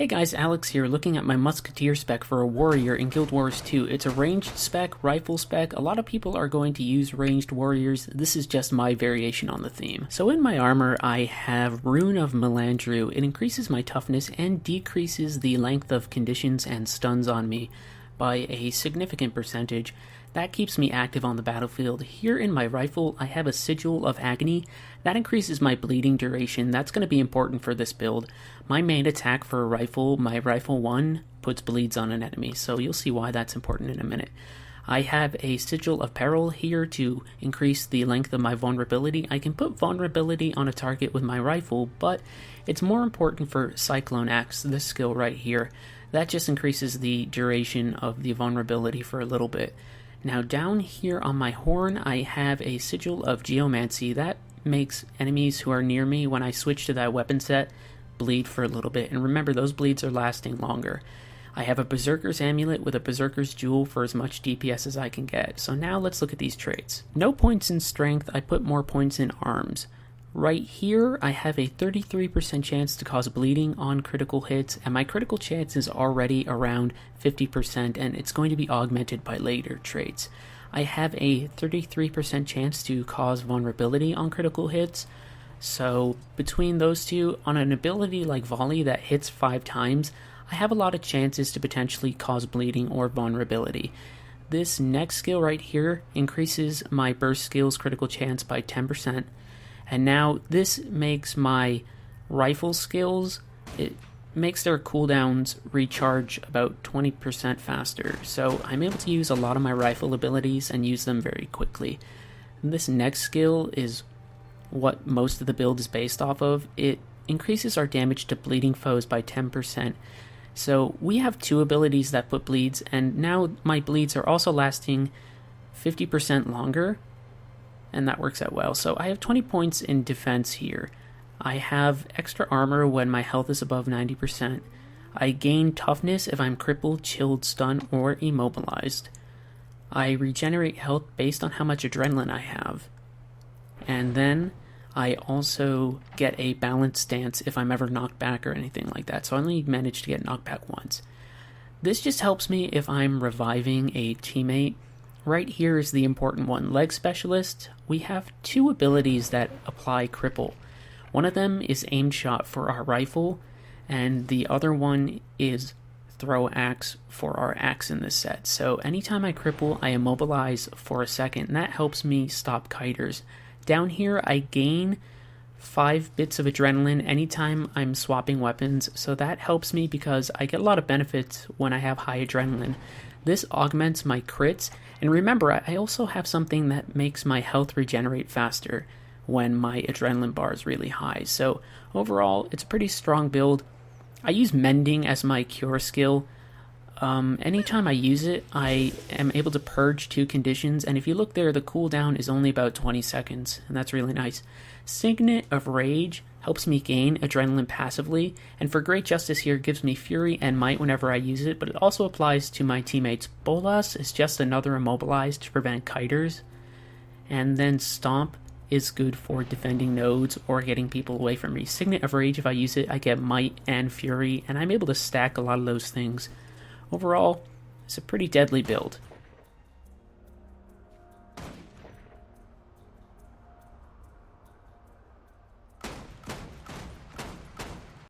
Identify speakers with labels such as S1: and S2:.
S1: Hey guys, Alex here, looking at my Musketeer spec for a warrior in Guild Wars 2. It's a ranged spec, rifle spec. A lot of people are going to use ranged warriors. This is just my variation on the theme. So in my armor, I have Rune of Melandru. It increases my toughness and decreases the length of conditions and stuns on me by a significant percentage. That keeps me active on the battlefield. Here in my rifle, I have a Sigil of Agony. That increases my bleeding duration. That's going to be important for this build. My main attack for a rifle, my Rifle 1, puts bleeds on an enemy, so you'll see why that's important in a minute. I have a Sigil of Peril here to increase the length of my vulnerability. I can put vulnerability on a target with my rifle, but it's more important for Cyclone Axe, this skill right here. That just increases the duration of the vulnerability for a little bit. Now down here on my horn, I have a Sigil of Geomancy. That makes enemies who are near me, when I switch to that weapon set, bleed for a little bit. And remember, those bleeds are lasting longer. I have a Berserker's Amulet with a Berserker's Jewel for as much DPS as I can get. So now let's look at these traits. No points in strength, I put more points in arms. Right here, I have a 33% chance to cause bleeding on critical hits, and my critical chance is already around 50%, and it's going to be augmented by later traits. I have a 33% chance to cause vulnerability on critical hits, so between those two, on an ability like Volley that hits 5 times, I have a lot of chances to potentially cause bleeding or vulnerability. This next skill right here increases my burst skill's critical chance by 10%. And now this makes my rifle skills, it makes their cooldowns recharge about 20% faster. So I'm able to use a lot of my rifle abilities and use them very quickly. This next skill is what most of the build is based off of. It increases our damage to bleeding foes by 10%. So we have 2 abilities that put bleeds, and now my bleeds are also lasting 50% longer. And that works out well. So I have 20 points in defense here. I have extra armor when my health is above 90%. I gain toughness if I'm crippled, chilled, stunned, or immobilized. I regenerate health based on how much adrenaline I have. And then I also get a balanced stance if I'm ever knocked back or anything like that. So I only managed to get knocked back once. This just helps me if I'm reviving a teammate. Right here is the important one. Leg Specialist, we have 2 abilities that apply cripple. One of them is aimed shot for our rifle, and the other one is throw axe for our axe in this set. So anytime I cripple, I immobilize for a second, and that helps me stop kiters. Down here, I gain 5 bits of adrenaline anytime I'm swapping weapons, so that helps me because I get a lot of benefits when I have high adrenaline. This augments my crits, and remember, I also have something that makes my health regenerate faster when my adrenaline bar is really high. So overall, it's a pretty strong build. I use Mending as my cure skill. Anytime I use it, I am able to purge 2 conditions, and if you look there, the cooldown is only about 20 seconds, and that's really nice. Signet of Rage helps me gain adrenaline passively, and for Great Justice here, gives me Fury and Might whenever I use it, but it also applies to my teammates. Bolas is just another immobilized to prevent kiters, and then Stomp is good for defending nodes or getting people away from me. Signet of Rage, if I use it, I get Might and Fury, and I'm able to stack a lot of those things. Overall, it's a pretty deadly build.